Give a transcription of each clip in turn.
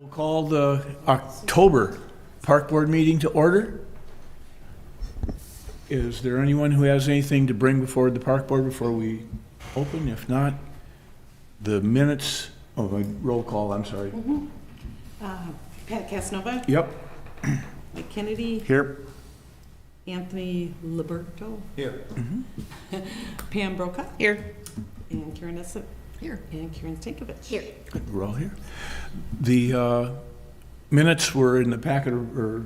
We'll call the October Park Board meeting to order. Is there anyone who has anything to bring before the Park Board before we open? If not, the minutes, roll call, I'm sorry. Pat Casanova. Yep. Mike Kennedy. Here. Anthony Liberto. Here. Pam Broca. Here. And Karen Essett. Here. And Karen Stankovich. Here. Good, we're all here. The minutes were in the packet or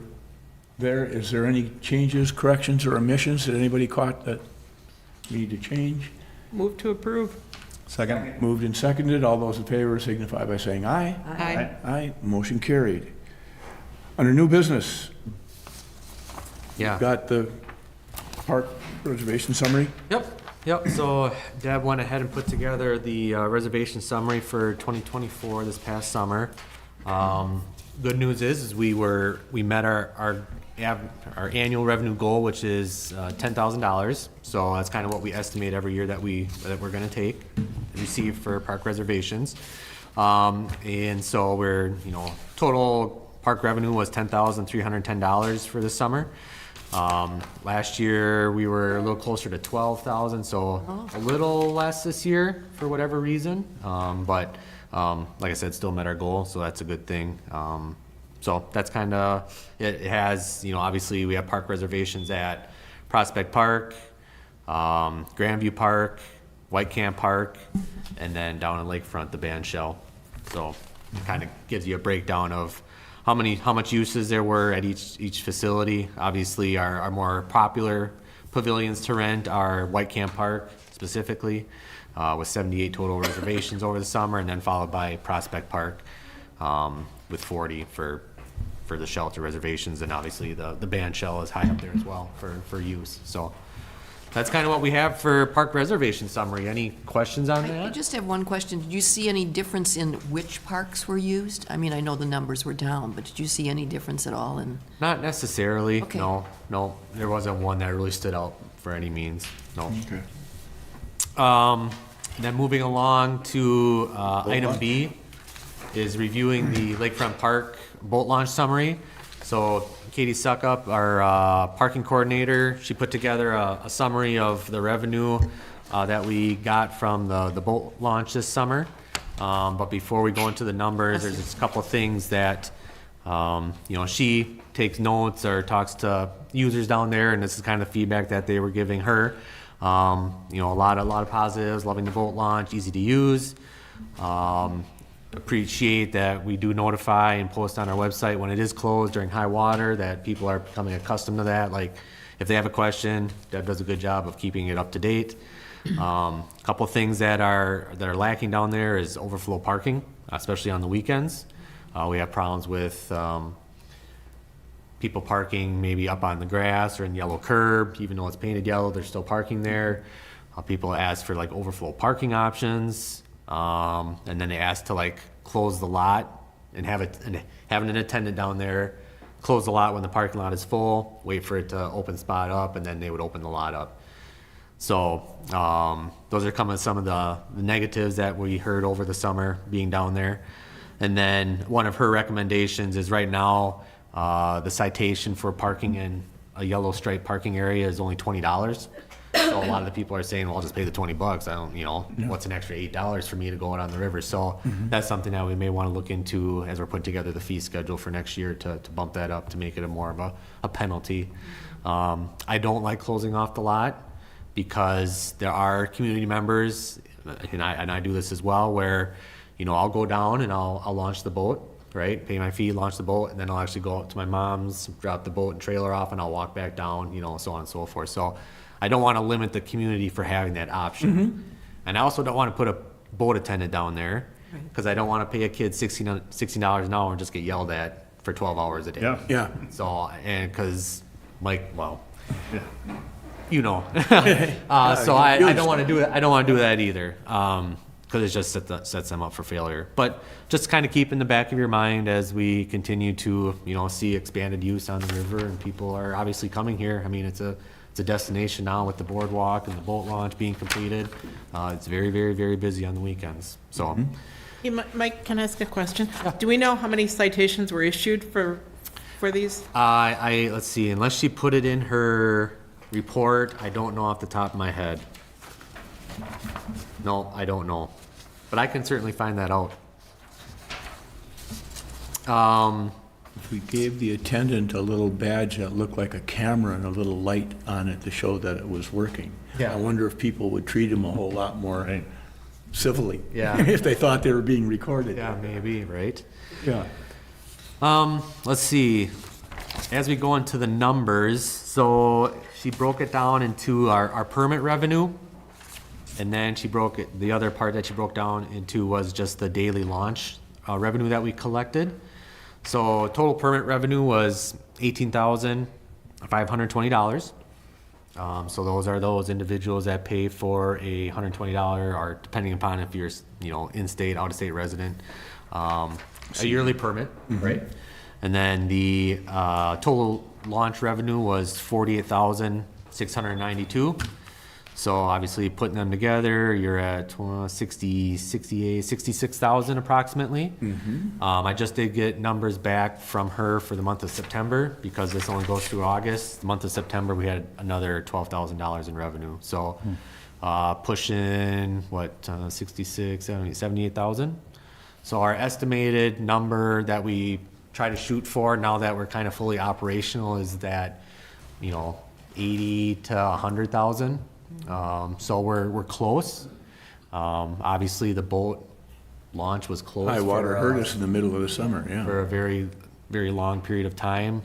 there. Is there any changes, corrections, or omissions that anybody caught that we need to change? Move to approve. Second. Moved and seconded. All those in favor signify by saying aye. Aye. Aye. Motion carried. Under new business, got the park reservation summary. Yep, so Deb went ahead and put together the reservation summary for 2024 this past summer. Good news is we met our annual revenue goal, which is $10,000. So that's kind of what we estimate every year that we're gonna receive for park reservations. And so total park revenue was $10,310 for this summer. Last year we were a little closer to 12,000, so a little less this year for whatever reason. But like I said, still met our goal, so that's a good thing. So that's kind of, it has, obviously we have park reservations at Prospect Park, Grandview Park, White Camp Park, and then down in Lakefront, the band shell. So it kind of gives you a breakdown of how much uses there were at each facility. Obviously, our more popular pavilions to rent are White Camp Park specifically, with 78 total reservations over the summer, and then followed by Prospect Park with 40 for the shelter reservations, and obviously the band shell is high up there as well for use. So that's kind of what we have for park reservation summary. Any questions on I that? just have one question. Did you see any difference in which parks were used? I mean, I know the numbers were down, but did you see any difference at all in? Not necessarily. Okay. No. There wasn't one that really stood out for any means. No. Okay. Then moving along to item B is reviewing the Lakefront Park boat launch summary. So Katie Suckup, our parking coordinator, she put together a summary of the revenue that we got from the boat launch this summer. But before we go into the numbers, there's just a couple of things that she takes notes or talks to users down there, and this is kind of feedback that they were giving her. A lot of positives, loving the boat launch, easy to use. Appreciate that we do notify and post on our website when it is closed during high water, that people are becoming accustomed to that. Like if they have a question, Deb does a good job of keeping it up to date. Couple things that are lacking down there is overflow parking, especially on the weekends. We have problems with people parking maybe up on the grass or in yellow curb, even though it's painted yellow, they're still parking there. People ask for like overflow parking options. And then they ask to close the lot and having an attendant down there close the lot when the parking lot is full, wait for it to open spot up, and then they would open the lot up. So those are some of the negatives that we heard over the summer being down there. And then one of her recommendations is right now the citation for parking in a yellow stripe parking area is only $20. So a lot of the people are saying, well, I'll just pay the $20. I don't, what's an extra $8 for me to go out on the river? So that's something that we may want to look into as we're putting together the fee schedule for next year to bump that up to make it more of a penalty. I don't like closing off the lot because there are community members, and I do this as well, where, I'll go down and I'll launch the boat, right? Pay my fee, launch the boat, and then I'll actually go out to my mom's, drop the boat and trailer off, and I'll walk back down, so on and so forth. So I don't want to limit the community for having that option. And I also don't want to put a boat attendant down there because I don't want to pay a kid $16 an hour and just get yelled at for 12 hours a day. Yeah. So, and because Mike, so I don't want to do it. I don't want to do that either. Because it just sets them up for failure. But just kind of keep in the back of your mind as we continue to, see expanded use on the river, and people are obviously coming here. I mean, it's a destination now with the boardwalk and the boat launch being completed. It's very, very, very busy on the weekends. So Hey, Mike, can I ask a question? Do we know how many citations were issued for these? Let's see, unless she put it in her report, I don't know off the top of my head. No, I don't know, but I can certainly find that out. If we gave the attendant a little badge that looked like a camera and a little light on it to show that it was working. Yeah. I wonder if people would treat him a whole lot more Right. civilly. Yeah. If they thought they were being recorded. Yeah, maybe, right? Yeah. Let's see. As we go into the numbers, so she broke it down into our permit revenue. And then the other part that she broke down into was just the daily launch revenue that we collected. So total permit revenue was $18,520. So those are those individuals that pay for a $120, or depending upon if you're, in-state, out-of-state resident, a yearly permit, right? And then the total launch revenue was $48,692. So obviously putting them together, you're at 66,000 approximately. I just did get numbers back from her for the month of September, because this only goes through August. The month of September, we had another $12,000 in revenue. So pushing, 66, 70, 78,000. So our estimated number that we try to shoot for now that we're kind of fully operational is that, 80 to 100,000. So we're close. Obviously the boat launch was closed. High water hurt us in the middle of the summer, yeah. For a very, very long period of time,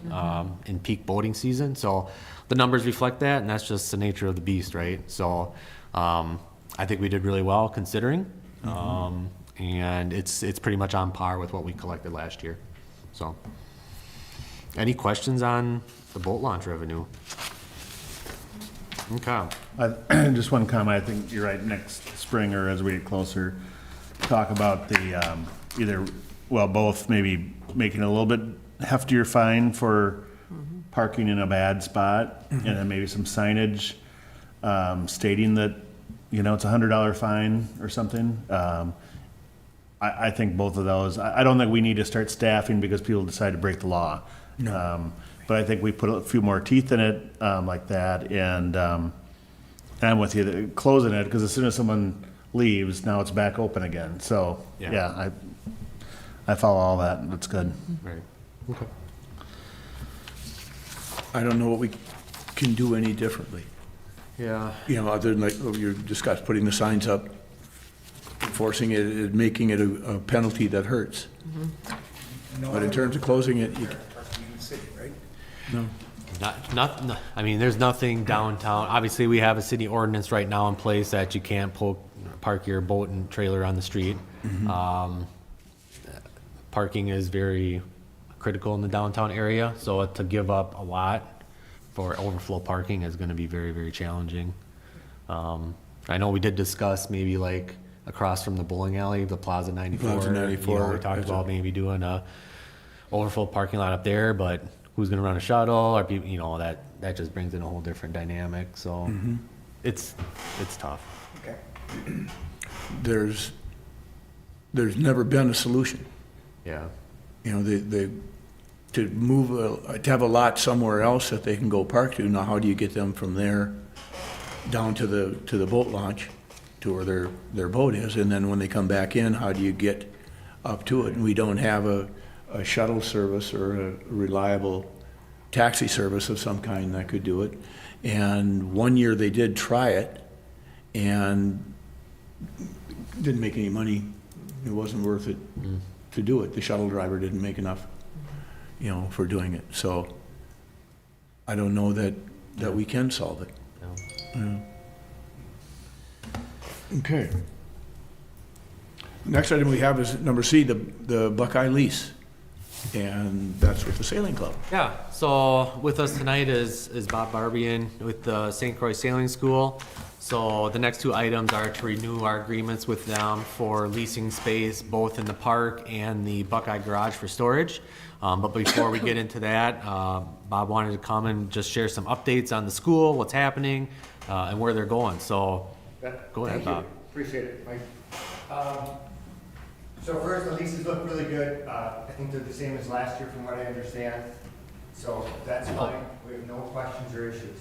in peak boating season. So the numbers reflect that, and that's just the nature of the beast, right? So, I think we did really well considering. And it's pretty much on par with what we collected last year. So, any questions on the boat launch revenue? Okay. Just one comment, I think you're right, next spring or as we get closer, talk about the, both maybe making a little bit heftier fine for parking in a bad spot, and then maybe some signage, stating that, it's $100 fine or something. I think both of those, I don't think we need to start staffing because people decide to break the law. But I think we put a few more teeth in it, like that, and I'm with you, closing it, because as soon as someone leaves, now it's back open again. So, Yeah. yeah, I follow all that, that's good. Right. Okay. I don't know what we can do any differently. Yeah. Other than like what you discussed, putting the signs up, enforcing it, making it a penalty that hurts. But in terms of closing it, you no. I mean, there's nothing downtown. Obviously, we have a city ordinance right now in place that you can't park your boat and trailer on the street. Parking is very critical in the downtown area, so to give up a lot for overflow parking is gonna be very, very challenging. I know we did discuss maybe like across from the bowling alley, the Plaza 94. Plaza 94, We talked that's about maybe doing a overflow parking lot up there, but who's gonna run a shuttle, or people, that just brings in a whole different dynamic, so it's tough. There's never been a solution. Yeah. To move, to have a lot somewhere else that they can go park to, now how do you get them from there down to the boat launch, to where their boat is, and then when they come back in, how do you get up to it? And we don't have a shuttle service or a reliable taxi service of some kind that could do it. And one year they did try it and didn't make any money. It wasn't worth it to do it. The shuttle driver didn't make enough, for doing it. So I don't know that we can solve it. No. Yeah. Okay. Next item we have is number C, the Buckeye lease. And that's with the sailing club. Yeah, so with us tonight is Bob Barbian with the St. Croix Sailing School. So the next two items are to renew our agreements with them for leasing space, both in the park and the Buckeye Garage for storage. But before we get into that, Bob wanted to come and just share some updates on the school, what's happening, and where they're going. So go ahead, Bob. Appreciate it, Mike. So first, the leases look really good. I think they're the same as last year from what I understand. So that's fine. We have no questions or issues.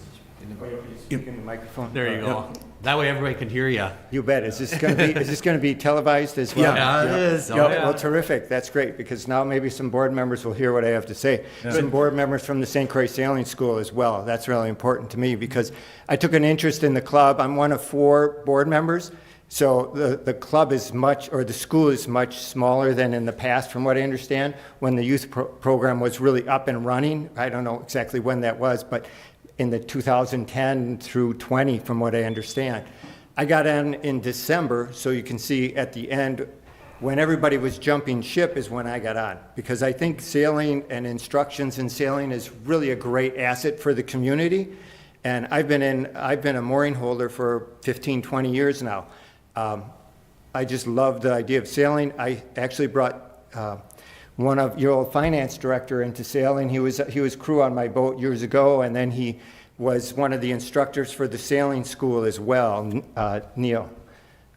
Wait, please speak in the microphone. There you go. That way everybody can hear you. You bet. Is this going to be, is this going to be televised as well? Yeah, it is. Oh, Yeah, yeah. well, terrific. That's great, because now maybe some board members will hear what I have to say. Some board members from the St. Croix Sailing School as well. That's really important to me, because I took an interest in the club. I'm one of 4 board members. So the club is much, or the school is much smaller than in the past, from what I understand, when the youth program was really up and running. I don't know exactly when that was, but in the 2010 through 20, from what I understand. I got in December, so you can see at the end, when everybody was jumping ship is when I got on, because I think sailing and instructions in sailing is really a great asset for the community. And I've been a mooring holder for 15, 20 years now. I just love the idea of sailing. I actually brought one of your old finance director into sailing. He was crew on my boat years ago, and then he was one of the instructors for the sailing school as well, Neil.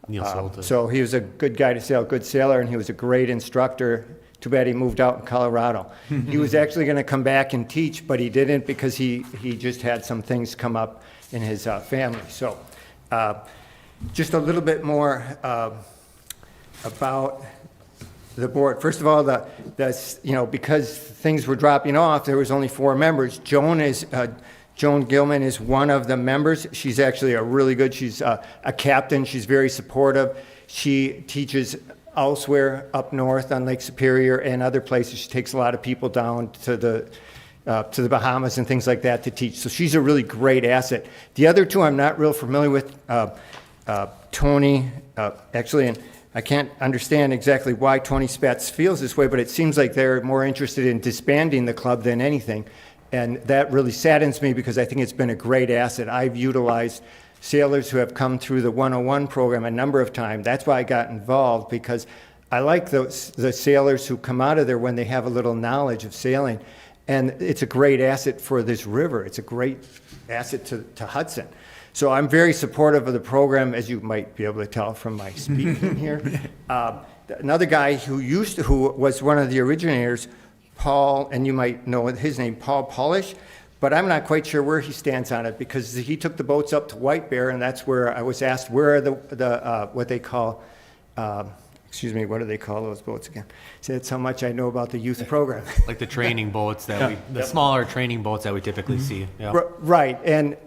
Neil Soltis. So he was a good guy to sail, good sailor, and he was a great instructor. Too bad he moved out in Colorado. He was actually going to come back and teach, but he didn't, because he just had some things come up in his family. So just a little bit more about the board. First of all, because things were dropping off, there was only 4 members. Joan Gilman is one of the members. She's actually she's a captain. She's very supportive. She teaches elsewhere up north on Lake Superior and other places. She takes a lot of people down to the Bahamas and things like that to teach. So she's a really great asset. The other 2 I'm not real familiar with. Tony, actually, and I can't understand exactly why Tony Spatz feels this way, but it seems like they're more interested in disbanding the club than anything. And that really saddens me, because I think it's been a great asset. I've utilized sailors who have come through the 101 program a number of times. That's why I got involved, because I like the sailors who come out of there when they have a little knowledge of sailing. And it's a great asset for this river. It's a great asset to Hudson. So I'm very supportive of the program, as you might be able to tell from my speaking here. Another guy who was one of the originators, Paul, and you might know his name, Paul Polish, but I'm not quite sure where he stands on it, because he took the boats up to White Bear, and that's where I was asked, where are what they call, what do they call those boats again? See, that's how much I know about the youth program. Like the training boats the smaller training boats that we typically see. Yeah. Right, and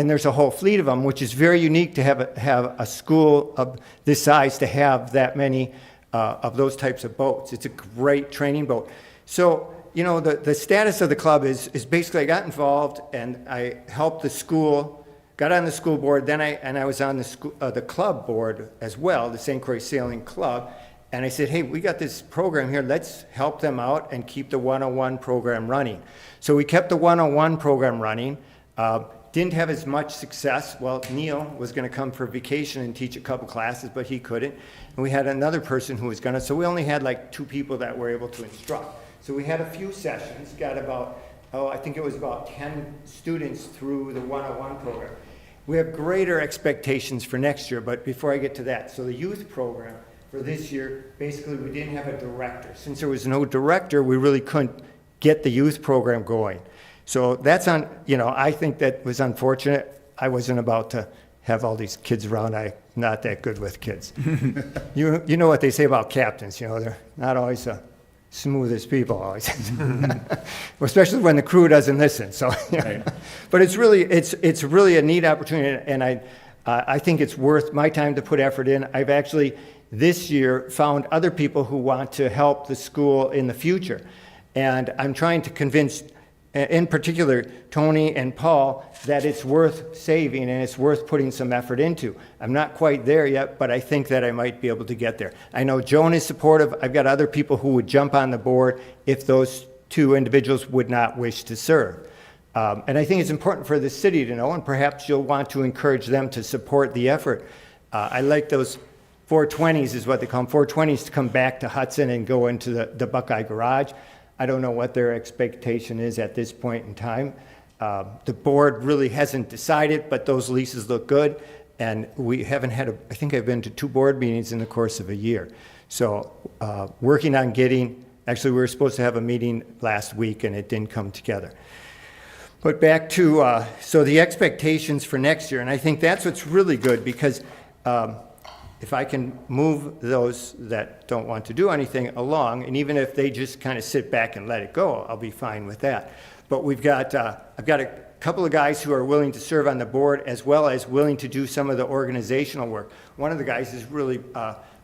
there's a whole fleet of them, which is very unique to have a school of this size to have that many of those types of boats. It's a great training boat. So, the status of the club is basically I got involved and I helped the school, got on the school board, then I was on the club board as well, the St. Croix Sailing Club, and I said, hey, we got this program here, let's help them out and keep the 101 program running. So we kept the 101 program running, didn't have as much success. Well, Neil was going to come for vacation and teach a couple classes, but he couldn't. And we had another person who was going to, so we only had like 2 people that were able to instruct. So we had a few sessions, got about, I think it was about 10 students through the 101 program. We have greater expectations for next year, but before I get to that, so the youth program for this year, basically we didn't have a director. Since there was no director, we really couldn't get the youth program going. So that's I think that was unfortunate. I wasn't about to have all these kids around. I'm not that good with kids. You know what they say about captains, they're not always smoothest people always, especially when the crew doesn't listen. So, Right. But it's really a neat opportunity, and I think it's worth my time to put effort in. I've actually this year found other people who want to help the school in the future, and I'm trying to convince, in particular, Tony and Paul, that it's worth saving and it's worth putting some effort into. I'm not quite there yet, but I think that I might be able to get there. I know Joan is supportive. I've got other people who would jump on the board if those 2 individuals would not wish to serve. And I think it's important for the city to know, and perhaps you'll want to encourage them to support the effort. I like those 420s is what they call them, 420s to come back to Hudson and go into the Buckeye Garage. I don't know what their expectation is at this point in time. The board really hasn't decided, but those leases look good. And we haven't had I think I've been to 2 board meetings in the course of a year. So working on getting, actually, we were supposed to have a meeting last week, and it didn't come together. But back to, so the expectations for next year, and I think that's what's really good, because if I can move those that don't want to do anything along, and even if they just kind of sit back and let it go, I'll be fine with that. But we've got, I've got a couple of guys who are willing to serve on the board, as well as willing to do some of the organizational work. One of the guys is really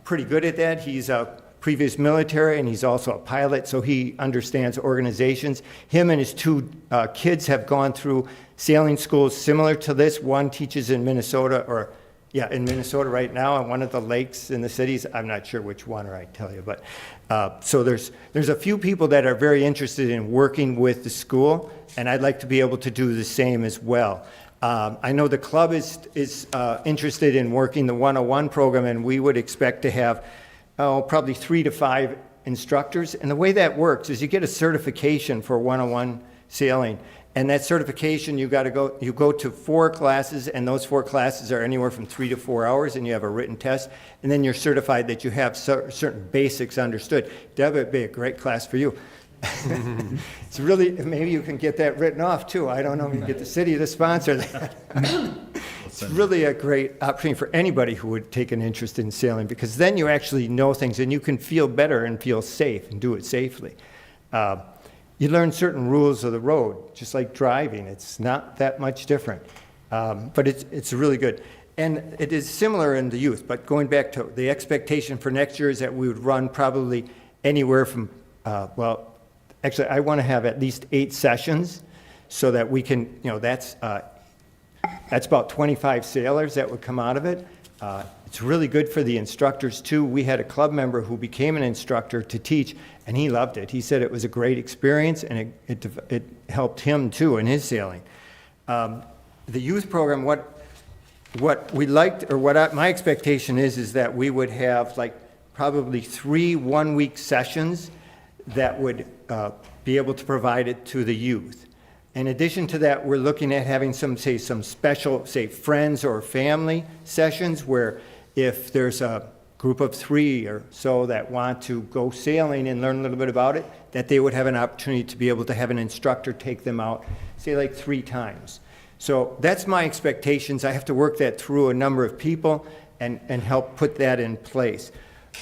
pretty good at that. He's a previous military, and he's also a pilot, so he understands organizations. Him and his two kids have gone through sailing schools similar to this. One teaches in Minnesota, or yeah, in Minnesota right now, on one of the lakes in the cities. I'm not sure which one, or I tell you, but so there's a few people that are very interested in working with the school, and I'd like to be able to do the same as well. I know the club is interested in working the 101 program, and we would expect to have probably 3 to 5 instructors. And the way that works is you get a certification for 101 sailing. And that certification, you go to 4 classes, and those 4 classes are anywhere from 3 to 4 hours, and you have a written test. And then you're certified that you have certain basics understood. That would be a great class for you. It's really, maybe you can get that written off too. I don't know if you can get the city to sponsor that. It's really a great opportunity for anybody who would take an interest in sailing, because then you actually know things and you can feel better and feel safe and do it safely. You learn certain rules of the road, just like driving. It's not that much different, but it's really good. And it is similar in the youth, but going back to the expectation for next year is that we would run probably anywhere from, well, actually, I want to have at least 8 sessions so that we can, you know, that's about 25 sailors that would come out of it. It's really good for the instructors, too. We had a club member who became an instructor to teach, and he loved it. He said it was a great experience, and it helped him, too, in his sailing. The youth program, what we liked, or what my expectation is that we would have like probably 3 one-week sessions that would be able to provide it to the youth. In addition to that, we're looking at having some special, friends or family sessions where if there's a group of 3 or so that want to go sailing and learn a little bit about it, that they would have an opportunity to be able to have an instructor take them out, say like 3 times. So that's my expectations. I have to work that through a number of people and help put that in place.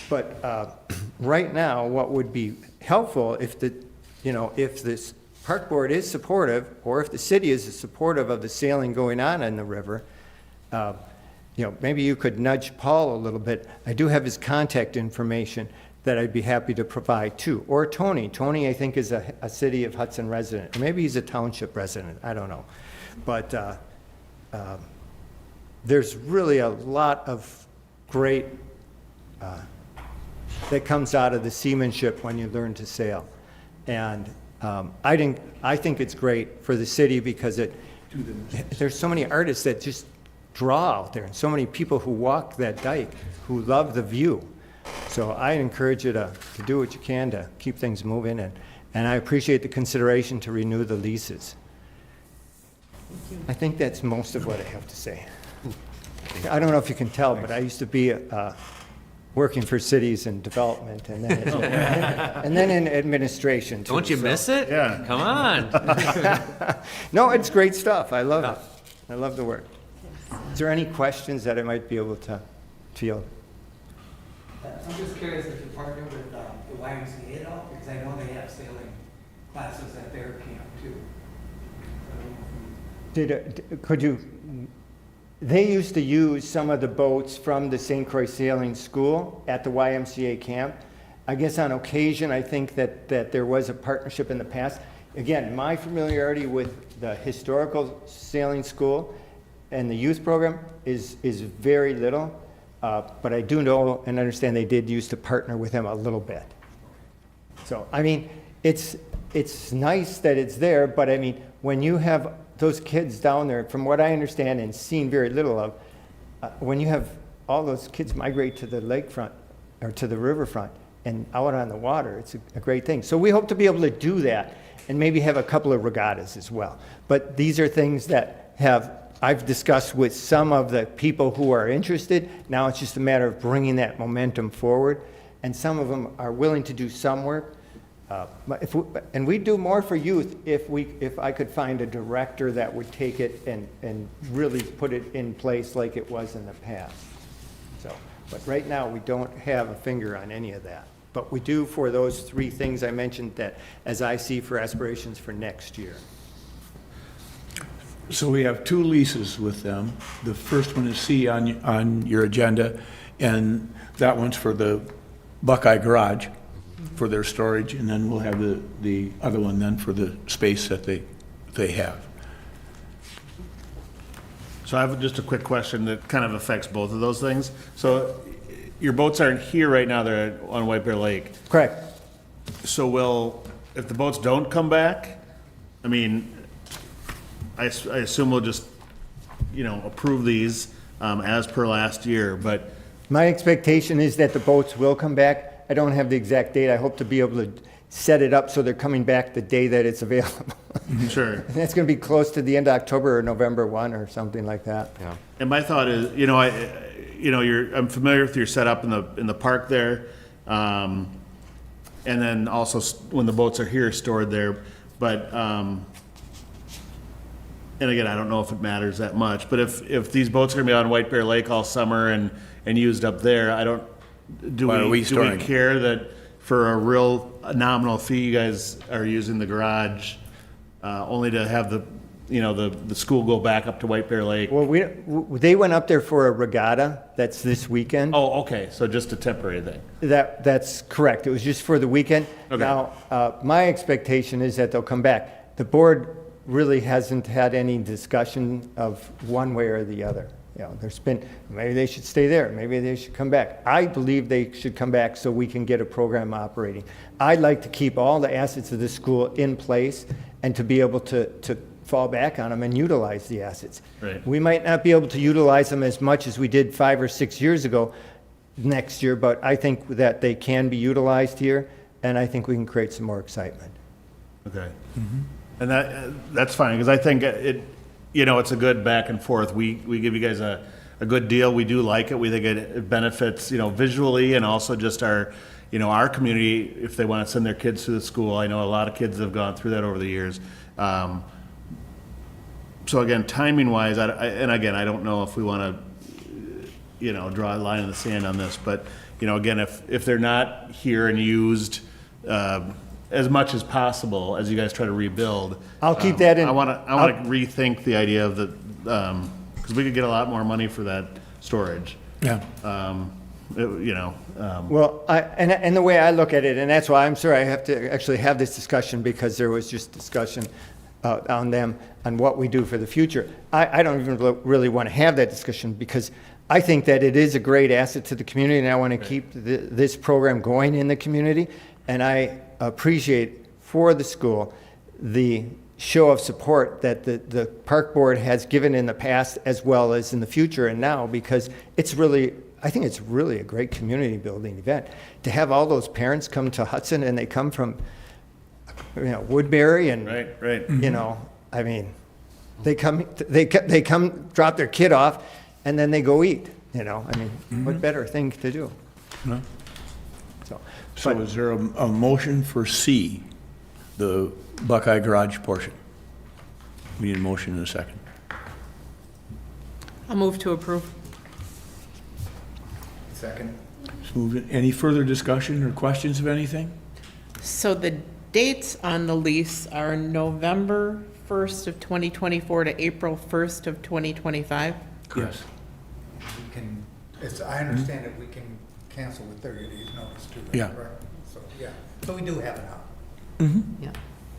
But right now, what would be helpful if this park board is supportive, or if the city is supportive of the sailing going on in the river, maybe you could nudge Paul a little bit. I do have his contact information that I'd be happy to provide too. Or Tony. Tony, I think, is a city of Hudson resident. Or maybe he's a township resident. I don't know. But there's really a lot of great that comes out of the seamanship when you learn to sail. And I think it's great for the city because there's so many artists that just draw out there, and so many people who walk that dike who love the view. So I encourage you to do what you can to keep things moving, and I appreciate the consideration to renew the leases. I think that's most of what I have to say. I don't know if you can tell, but I used to be working for cities and development, and then in administration too. Don't you miss it? Yeah. Come on. No, it's great stuff. I love it. I love the work. Is there any questions that I might be able to field? I'm just curious if you partner with the YMCA at all, because I know they have sailing classes at their camp too. They used to use some of the boats from the St. Croix Sailing School at the YMCA camp. I guess on occasion, I think that there was a partnership in the past. Again, my familiarity with the historical sailing school and the youth program is very little, but I do know and understand they did used to partner with them a little bit. So, I mean, it's nice that it's there, but I mean, when you have those kids down there, from what I understand and seen very little of, when you have all those kids migrate to the lakefront or to the riverfront and out on the water, it's a great thing. So we hope to be able to do that and maybe have a couple of regattas as well. But these are things that I've discussed with some of the people who are interested. Now it's just a matter of bringing that momentum forward. and some of them are willing to do some work. But and we'd do more for youth if I could find a director that would take it and really put it in place like it was in the past. So, but right now, we don't have a finger on any of that. But we do for those 3 things I mentioned that, as I see for aspirations for next year. So we have 2 leases with them. The first one is C on your agenda, and that one's for the Buckeye Garage for their storage, and then we'll have the other one then for the space that they have. So I have just a quick question that kind of affects both of those things. So your boats aren't here right now, they're on White Bear Lake. Correct. So if the boats don't come back, I mean, I assume we'll just, approve these as per last year, but, My expectation is that the boats will come back. I don't have the exact date. I hope to be able to set it up so they're coming back the day that it's available. sure. And that's going to be close to the end of October or November 1 or something like that. Yeah. And my thought is, I'm familiar with your setup in the park there, and then also when the boats are here, stored there. But and again, I don't know if it matters that much. But if these boats are gonna be on White Bear Lake all summer and used up there, do Why are we we storing? care that for a real nominal fee, you guys are using the garage only to have the school go back up to White Bear Lake? Well, they went up there for a regatta. That's this weekend. Oh, okay, so just a temporary thing. That's correct. It was just for the weekend. Okay. Now, my expectation is that they'll come back. The board really hasn't had any discussion of one way or the other. There's been, maybe they should stay there, maybe they should come back. I believe they should come back so we can get a program operating. I'd like to keep all the assets of the school in place and to be able to fall back on them and utilize the assets. Right. We might not be able to utilize them as much as we did 5 or 6 years ago next year, but I think that they can be utilized here, and I think we can create some more excitement. Okay. And that's fine, because I think it's a good back and forth. We give you guys a good deal. We do like it. We think it benefits, visually and also just our community, if they want to send their kids to the school. I know a lot of kids have gone through that over the years. So again, timing wise, and again, I don't know if we want to, draw a line in the sand on this, but, again, if they're not here and used, as much as possible as you guys try to rebuild. I'll keep that in. I want to rethink the idea of because we could get a lot more money for that storage. Yeah. Well, and the way I look at it, and that's why I'm sorry I have to actually have this discussion, because there was just discussion on what we do for the future. I don't even really want to have that discussion, because I think that it is a great asset to the community, and I want to keep this program going in the community. And I appreciate for the school the show of support that the park board has given in the past as well as in the future and now, because I think it's really a great community building event. To have all those parents come to Hudson, and they come from, Woodbury and, Right. I mean, they come drop their kid off, and then they go eat, what better thing to do? No. So, So is there a motion for C, the Buckeye Garage portion? We need a motion in a second. I'll move to approve. Second. Let's move it. Any further discussion or questions of anything? So the dates on the lease are November 1st of 2024 to April 1st of 2025? Yes. We can, I understand that we can cancel with 30 days notice too. Yeah. Correct? So, yeah, so we do have it out. Yeah.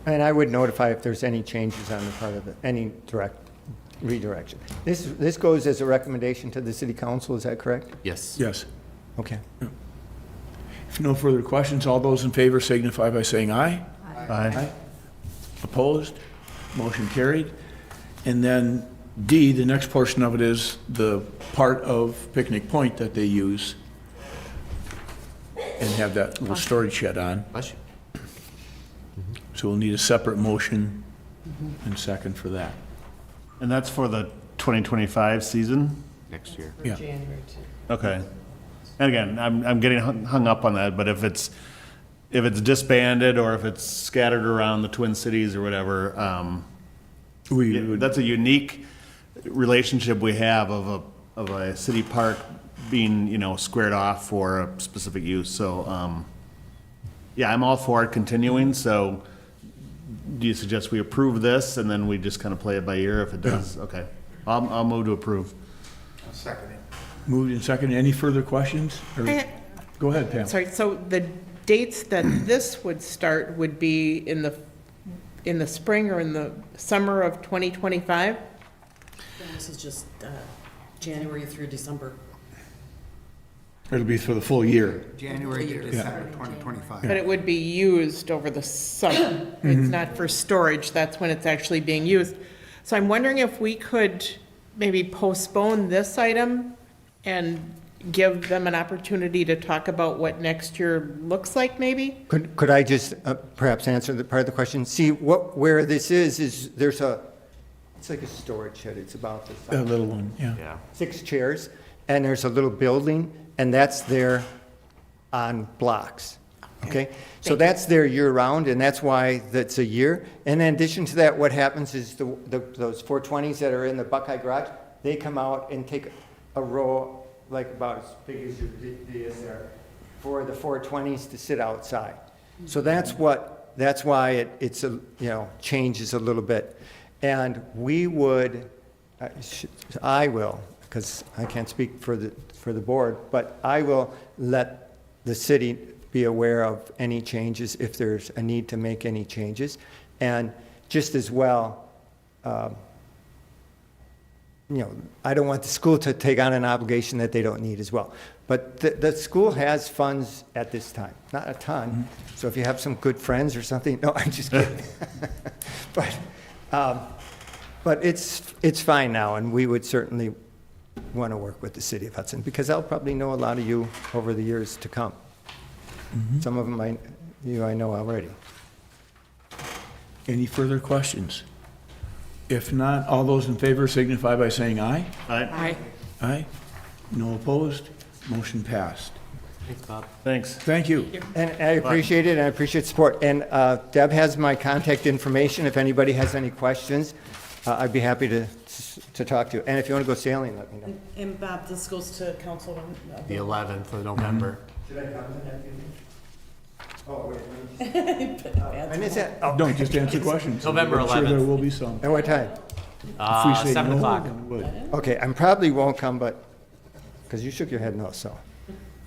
and I would notify if there's any changes on the part of any redirection. This goes as a recommendation to the city council, is that correct? Yes. Yes. Okay. If no further questions, all those in favor signify by saying aye. Aye. Opposed? Motion carried. And then D, the next portion of it is the part of Picnic Point that they use and have that little storage shed on. Bless you. So we'll need a separate motion and second for that. And that's for the 2025 season? Next year. Yeah. January Okay. And again, I'm getting hung up on that, but if it's disbanded or if it's scattered around the Twin Cities or whatever, that's a unique relationship we have of a city park being, squared off for a specific use. So, yeah, I'm all for it continuing. So do you suggest we approve this and then we just kind of play it by ear if it does? Okay. I'll move to approve. I'll second it. Moved and seconded. Any further questions? Or- Go ahead, Pam. Sorry, so the dates that this would start would be in the spring or in the summer of 2025? This is just January through December. It'll be for the full year. January to December 2025. But it would be used over the summer. It's not for storage, that's when it's actually being used. So I'm wondering if we could maybe postpone this item and give them an opportunity to talk about what next year looks like, maybe? Could I just perhaps answer the part of the question? See, where this is it's like a storage shed. It's about this A size. little one, yeah. Yeah. 6 chairs, and there's a little building, and that's there on blocks, okay? So that's there year-round, and that's why that's a year. And in addition to that, what happens is those 420s that are in the Buckeye Garage, they come out and take a row like about as big as your DS there for the 420s to sit outside. So that's why it's changes a little bit. And we would, I will, because I can't speak for the board, but I will let the city be aware of any changes if there's a need to make any changes. And just as well, I don't want the school to take on an obligation that they don't need as well. But the school has funds at this time, not a ton. So if you have some good friends or something, no, I'm just kidding. But it's fine now, and we would certainly want to work with the city of Hudson, because I'll probably know a lot of you over the years to come. Some of them I know already. Any further questions? If not, all those in favor signify by saying aye. Aye. Aye. No opposed. Motion passed. Thanks, Bob. Thanks. Thank you. And I appreciate it, and I appreciate support. And Deb has my contact information. If anybody has any questions, I'd be happy to talk to you. And if you want to go sailing, let me know. And Bob, this goes to council on The 11th of November. Should I come to that? Oh, wait. When is that? Oh, Don't just answer questions. November I'm sure there 11th. will be some. at what time? If we say 7 no, o'clock. then we would. Okay, I probably won't come, but, because you shook your head no, so.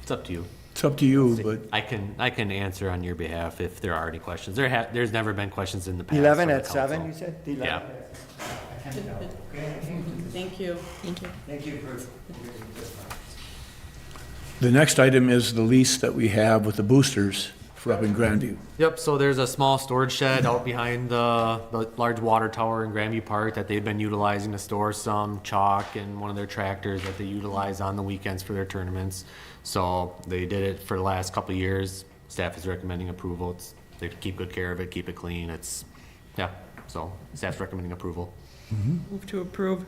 It's up to you. It's up to you, but I can answer on your behalf if there are any questions. There's never been questions in the past. 11 from the at 7, council. you said? The 11 Yeah. at 7. Thank you. Thank you. Thank you for. the next item is the lease that we have with the boosters for up in Grandview. Yep, so there's a small storage shed out behind the large water tower in Grandview Park that they've been utilizing to store some chalk and one of their tractors that they utilize on the weekends for their tournaments. So they did it for the last couple of years. Staff is recommending approval. They keep good care of it, keep it clean. So staff's recommending approval. Move to approve.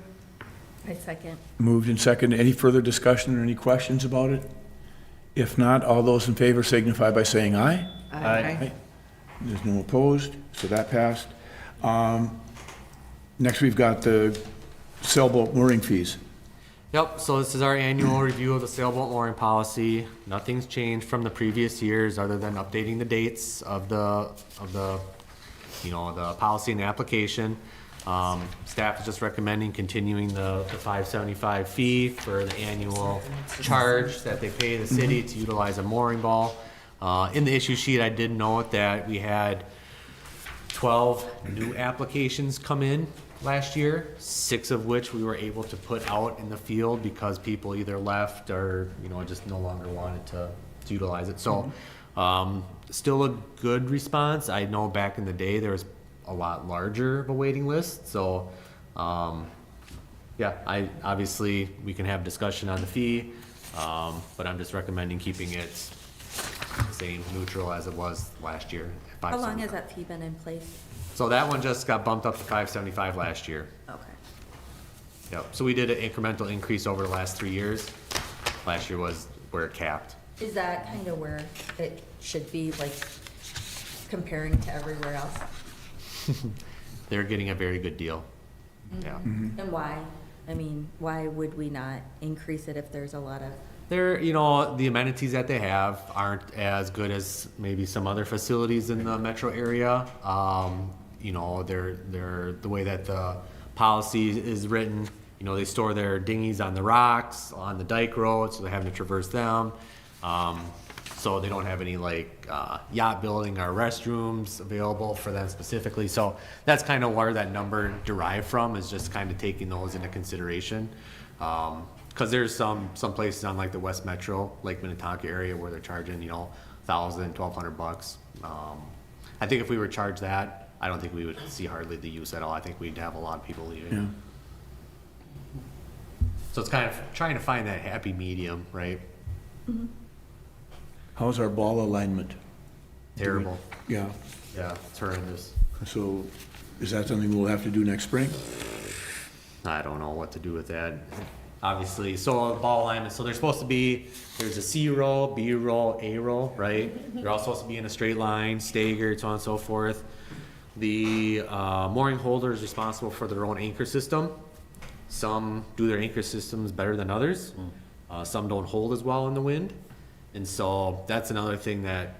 I second. Moved and seconded. Any further discussion or any questions about it? If not, all those in favor signify by saying aye. Aye. There's no opposed, so that passed. Next, we've got the sailboat mooring fees. Yep, so this is our annual review of the sailboat mooring policy. Nothing's changed from the previous years other than updating the dates of the policy and the application. Staff is just recommending continuing the $575 fee for the annual charge that they pay the city to utilize a mooring ball. In the issue sheet, I did note that we had 12 new applications come in last year, 6 of which we were able to put out in the field because people either left or, just no longer wanted to utilize it. So, still a good response. I know back in the day, there was a lot larger of a waiting list. So, obviously we can have discussion on the fee, but I'm just recommending keeping it the same, neutral as it was last year. How long has that fee been in place? So that one just got bumped up to $575 last year. Okay. Yep, so we did an incremental increase over the last 3 years. Last year was we're capped. Is that kind of where it should be, like, comparing to everywhere else? They're getting a very good deal. Yeah. And why? I mean, why would we not increase it if there's a lot of, They're, you know, the amenities that they have aren't as good as maybe some other facilities in the metro area. You know, they're the way that the policy is written, you know, they store their dinghies on the rocks, on the dike road, so they're having to traverse them. So they don't have any like yacht building or restrooms available for them specifically. So that's kind of where that number derived from, is just kind of taking those into consideration. Because there's some places on like the West Metro, Lake Minnetonka area where they're charging, you know, $1,000, $1,200. I think if we were charged that, I don't think we would see hardly the use at all. I think we'd have a lot of people leaving. Yeah. So it's kind of trying to find that happy medium, right? How's our ball alignment? Terrible. Yeah, Yeah, it's horrendous. so is that something we'll have to do next spring? I don't know what to do with that. Obviously, so ball alignment, so they're supposed to be, there's a C roll, B roll, A roll, right? They're all supposed to be in a straight line, staggered, so on and so forth. The mooring holder is responsible for their own anchor system. Some do their anchor systems better than others. Some don't hold as well in the wind. And so that's another thing that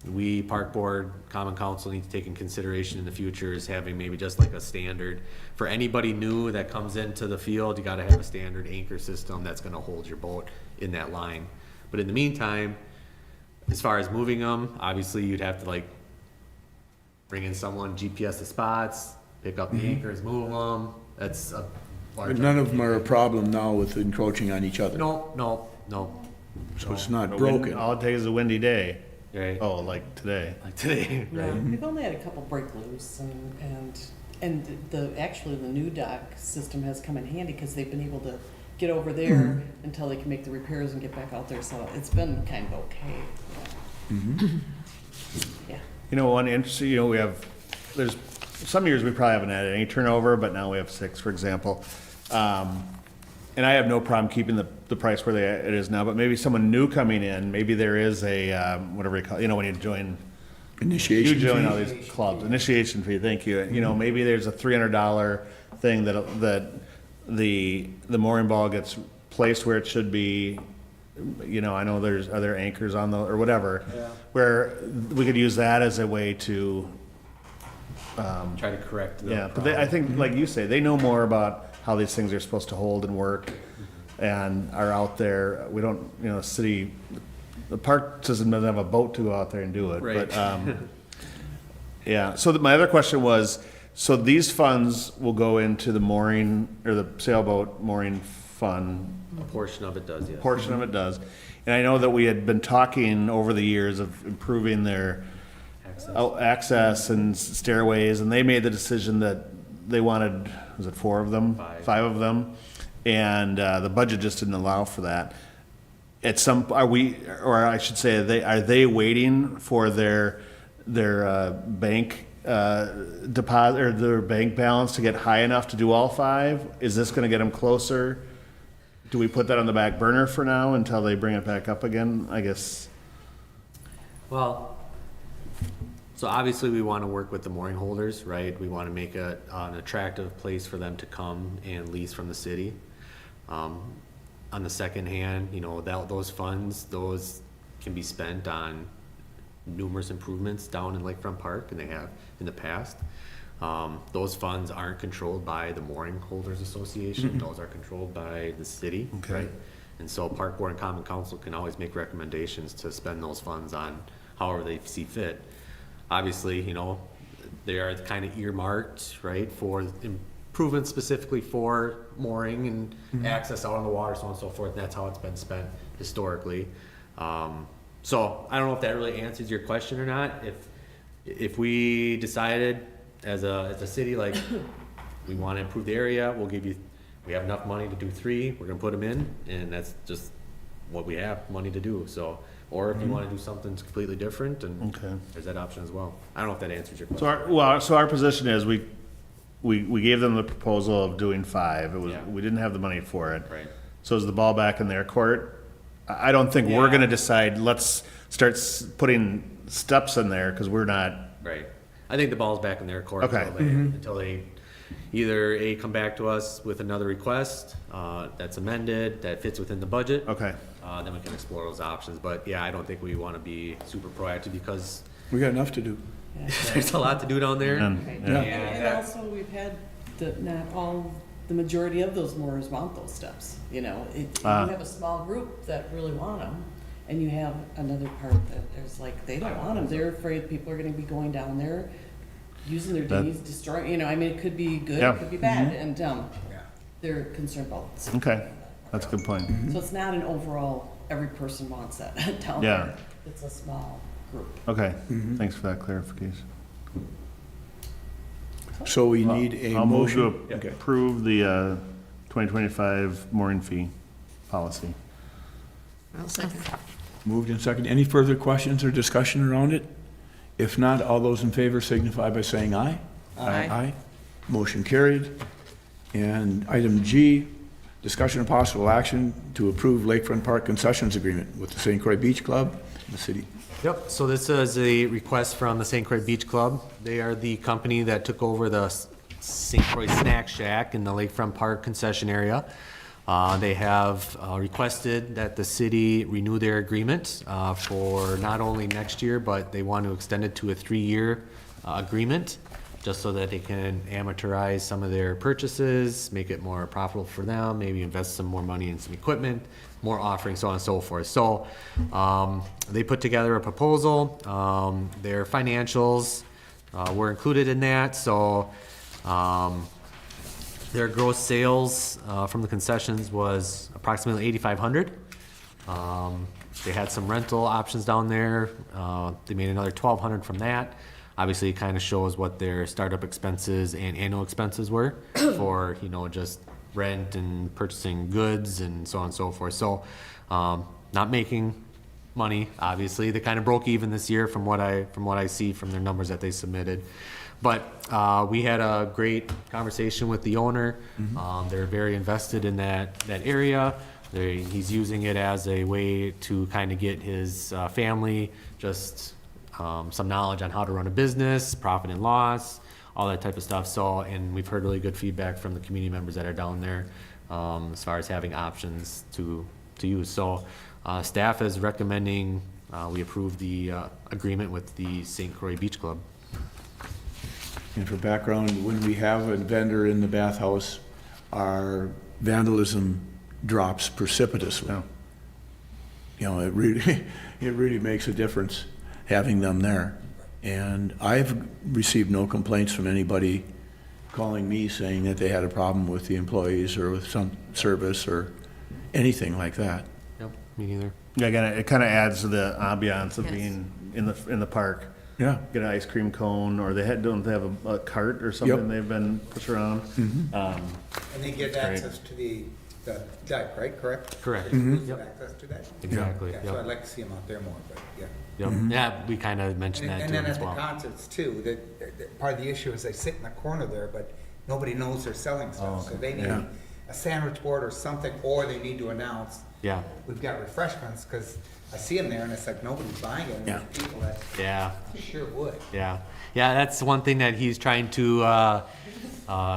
we, Park Board, Common Council, need to take in consideration in the future, is having maybe just like a standard. For anybody new that comes into the field, you gotta have a standard anchor system that's gonna hold your boat in that line. But in the meantime, as far as moving them, obviously you'd have to like bring in someone, GPS the spots, pick up the anchors, move them. That's a large. But none of them are a problem now with encroaching on each other, No. so it's not A wind- broken. All it takes is a windy day. Right. Oh, like today. Like today, Yeah, right? we've only had a couple break loose and actually the new dock system has come in handy because they've been able to get over there until they can make the repairs and get back out there, so it's been kind of okay. Yeah. You know, one interesting, you know, there's, some years we probably haven't had any turnover, but now we have 6, for example. And I have no problem keeping the price where it is now, but maybe someone new coming in, maybe there is a, whatever you call, you know, when you join. Initiation You join fee? all these clubs, initiation fee, thank you. You know, maybe there's a $300 thing that the mooring ball gets placed where it should be. You know, I know there's other anchors on the, or whatever, where we could use that as a way to, Try to correct the yeah, but problem. I think, like you say, they know more about how these things are supposed to hold and work, and are out there. We don't, you know, the park system doesn't have a boat to go out there and do it. Right. But, yeah, so my other question was, so these funds will go into the mooring, or the sailboat mooring fund, A portion of it does, yes. portion of it does. And I know that we had been talking over the years of improving their access and stairways, and they made the decision that they wanted, was it 4 of them? 5 of them, and the budget just didn't allow for that. At some, are we, or I should say, are they waiting for their bank deposit, or their bank balance to get high enough to do all 5? Is this gonna get them closer? Do we put that on the back burner for now until they bring it back up again, I guess? Well, so obviously we want to work with the mooring holders, right? We want to make it an attractive place for them to come and lease from the city. On the second hand, you know, those funds, those can be spent on numerous improvements down in Lakefront Park, and they have in the past. Those funds aren't controlled by the Mooring Holders Association. Those are controlled by the city, Okay. right? And so Park Board and Common Council can always make recommendations to spend those funds on however they see fit. Obviously, you know, they are kind of earmarked, right, for improvements specifically for mooring and access out on the water, so on and so forth, and that's how it's been spent historically. So I don't know if that really answers your question or not. If we decided as a city, like, we want to improve the area, we have enough money to do 3, we're gonna put them in, and that's just what we have money to do, so. Or if you want to do something completely different, and Okay. there's that option as well. I don't know if that answers your So question. our position is we gave them the proposal of doing 5. It was, Yeah. we didn't have the money for it. Right. So is the ball back in their court I don't think we're gonna decide, let's start putting steps in there, because we're not, Right. I think the ball's back in their court a Okay. little bit until they either come back to us with another request, that's amended, that fits within the budget. okay. Then we can explore those options. But yeah, I don't think we want to be super proactive because We got enough to do. there's a lot to do down there. And, Right. yeah. And also, we've had not all, the majority of those mowers want those steps, you know? You have a small group that really want them, and you have another part that there's like, they don't want them. They're afraid people are gonna be going down there, using their That- dinghies, destroying, you know, I mean, it could be good, Yeah. it could be bad, and, they're concerned about it. Okay, that's a good point. So it's not an overall, every person wants that down Yeah. there. It's a small group. Okay, thanks for that clarification. So we need a I'll move motion. to Okay. approve the 2025 mooring fee policy. I'll second. Moved and second. Any further questions or discussion around it? If not, all those in favor signify by saying aye. Aye. Aye. Motion carried. And item G, discussion of possible action to approve Lakefront Park concessions agreement with the St. Croix Beach Club, the city. Yep, so this is a request from the St. Croix Beach Club. They are the company that took over the St. Croix Snack Shack in the Lakefront Park concession area. They have requested that the city renew their agreement for not only next year, but they want to extend it to a 3-year agreement, just so that they can amortize some of their purchases, make it more profitable for them, maybe invest some more money in some equipment, more offerings, so on and so forth. So they put together a proposal. Their financials were included in that. So their gross sales from the concessions was approximately $8,500. They had some rental options down there. They made another $1,200 from that. Obviously, it kind of shows what their startup expenses and annual expenses were for, just rent and purchasing goods and so on and so forth. So, not making money, obviously. They kind of broke even this year from what I see from their numbers that they submitted. But we had a great conversation with the owner. They're very invested in that area. He's using it as a way to kind of get his family just some knowledge on how to run a business, profit and loss, all that type of stuff. So, and we've heard really good feedback from the community members that are down there as far as having options to use. So, staff is recommending we approve the agreement with the St. Croix Beach Club. And for background, when we have a vendor in the bathhouse, our vandalism drops precipitously. It really makes a difference having them there. And I've received no complaints from anybody calling me saying that they had a problem with the employees or with some service or anything like that. Yep, me neither. Yeah, again, it kind of adds to the ambiance of Yes. being in the park. Yeah. Get an ice cream cone, or don't they have a cart or something Yep. they've been pushed around? And they get That's great. access to the deck, right, correct? Correct. Exclusive Yep. access to that? Exactly. Yeah, so I'd like to see them out there more, but, yeah. Yep. Yeah, we kind of mentioned that And to then them as at the well. concerts too, part of the issue is they sit in the corner there, but nobody knows they're selling stuff. So they need Yeah. a sandwich board or something, or they need to announce, Yeah, we've got refreshments, because I see them there and it's like nobody's buying it. And there's people that yeah. sure would. Yeah, yeah, that's one thing that he's trying to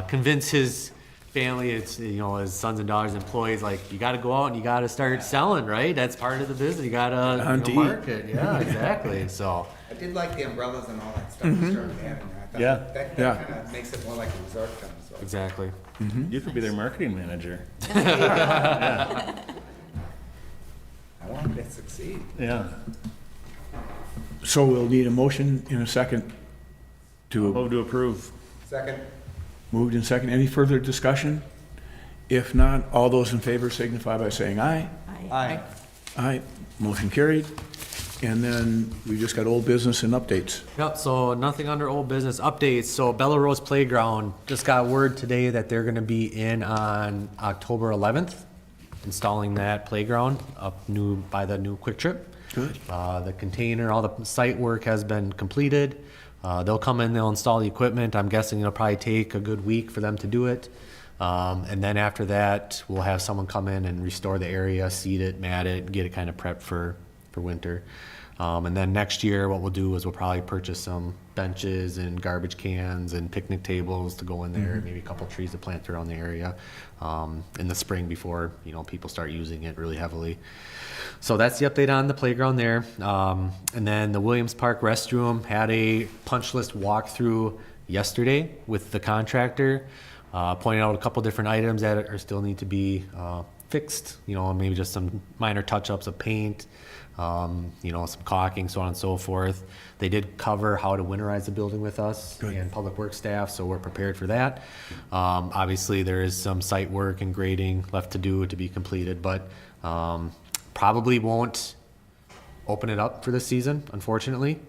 convince his family, it's, his sons and daughters, employees, like, you gotta go out and you gotta start selling, right? That's part of the business, you gotta Hunt to eat. market, yeah, exactly, so, I did like the umbrellas and all that stuff they started having there. I thought Yeah. That Yeah. kind of makes it more like a resort town, so. exactly. You could be their marketing manager. I want them to succeed. Yeah. So we'll need a motion in a second to Move to approve. Second, moved in second. Any further discussion? If not, all those in favor signify by saying aye. aye. Aye. Motion carried. And then we just got old business and updates. Yep, so nothing under old business updates. So Bella Rose Playground, just got word today that they're gonna be in on October 11th, installing that playground by the new Quick Trip. Good. The container, all the site work has been completed. They'll come in, they'll install the equipment. I'm guessing it'll probably take a good week for them to do it. And then after that, we'll have someone come in and restore the area, seed it, mat it, get it kind of prepped for winter. And then next year, what we'll do is we'll probably purchase some benches and garbage cans and picnic tables to go in there, maybe a couple trees to plant around the area, in the spring before, people start using it really heavily. So that's the update on the playground there. And then the Williams Park restroom had a punch list walkthrough yesterday with the contractor, pointing out a couple different items that are still need to be fixed, maybe just some minor touch-ups of paint, some caulking, so on and so forth. They did cover how to winterize the building with us and public works staff, so we're prepared for that. Obviously, there is some site work and grading left to do to be completed, but probably won't open it up for this season, unfortunately.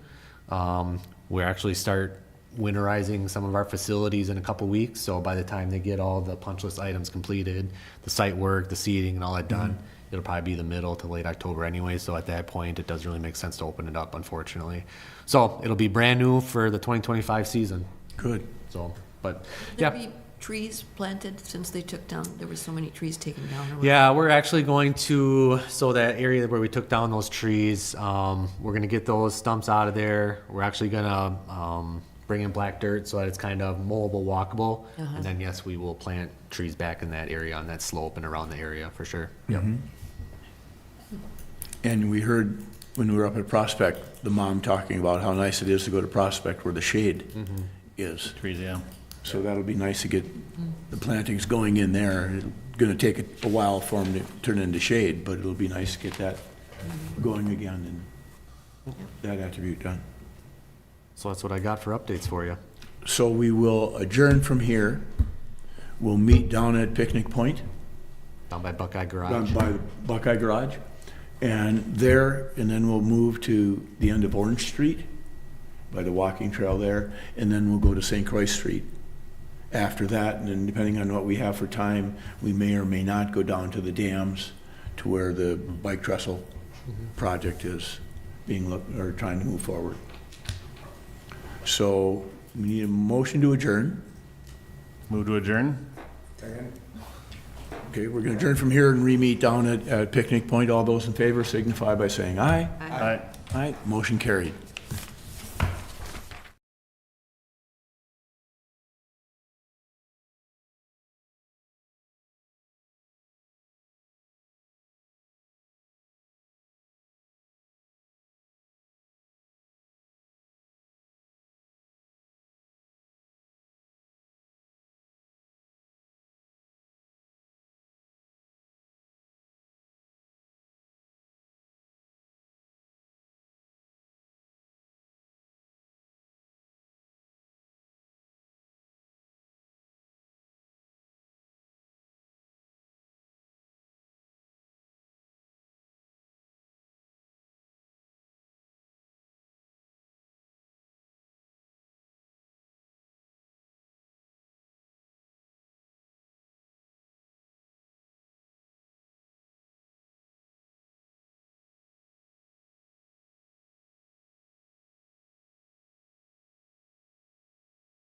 We actually start winterizing some of our facilities in a couple weeks, so by the time they get all the punch list items completed, the site work, the seeding, and all that done, it'll probably be the middle to late October anyway, so at that point, it doesn't really make sense to open it up, unfortunately. So it'll be brand new for the 2025 season. Good. So, but, There yeah. be trees planted since they took down, there were so many trees taken down? or what? Yeah, we're actually going to, so that area where we took down those trees, we're gonna get those stumps out of there. We're actually gonna, bring in black dirt so that it's kind of mowable, walkable. And then, yes, we will plant trees back in that area, on that slope and around the area, for sure. Yep. And we heard when we were up at Prospect, the mom talking about how nice it is to go to Prospect where the shade is. Trees, yeah. So that'll be nice to get the plantings going in there. It's gonna take a while for them to turn into shade, but it'll be nice to get that going again and that attribute done. So that's what I got for updates for you. So we will adjourn from here. We'll meet down at Picnic Point, Down by Buckeye down Garage. by the Buckeye Garage. And then we'll move to the end of Orange Street, by the walking trail there, and then we'll go to St. Croix Street. After that, and then depending on what we have for time, we may or may not go down to the dams to where the bike trestle project is or trying to move forward. So we need a motion to adjourn. Move to adjourn? Okay, we're gonna adjourn from here and re-meet down at Picnic Point. All those in favor signify by saying aye. Aye. Aye, motion carried.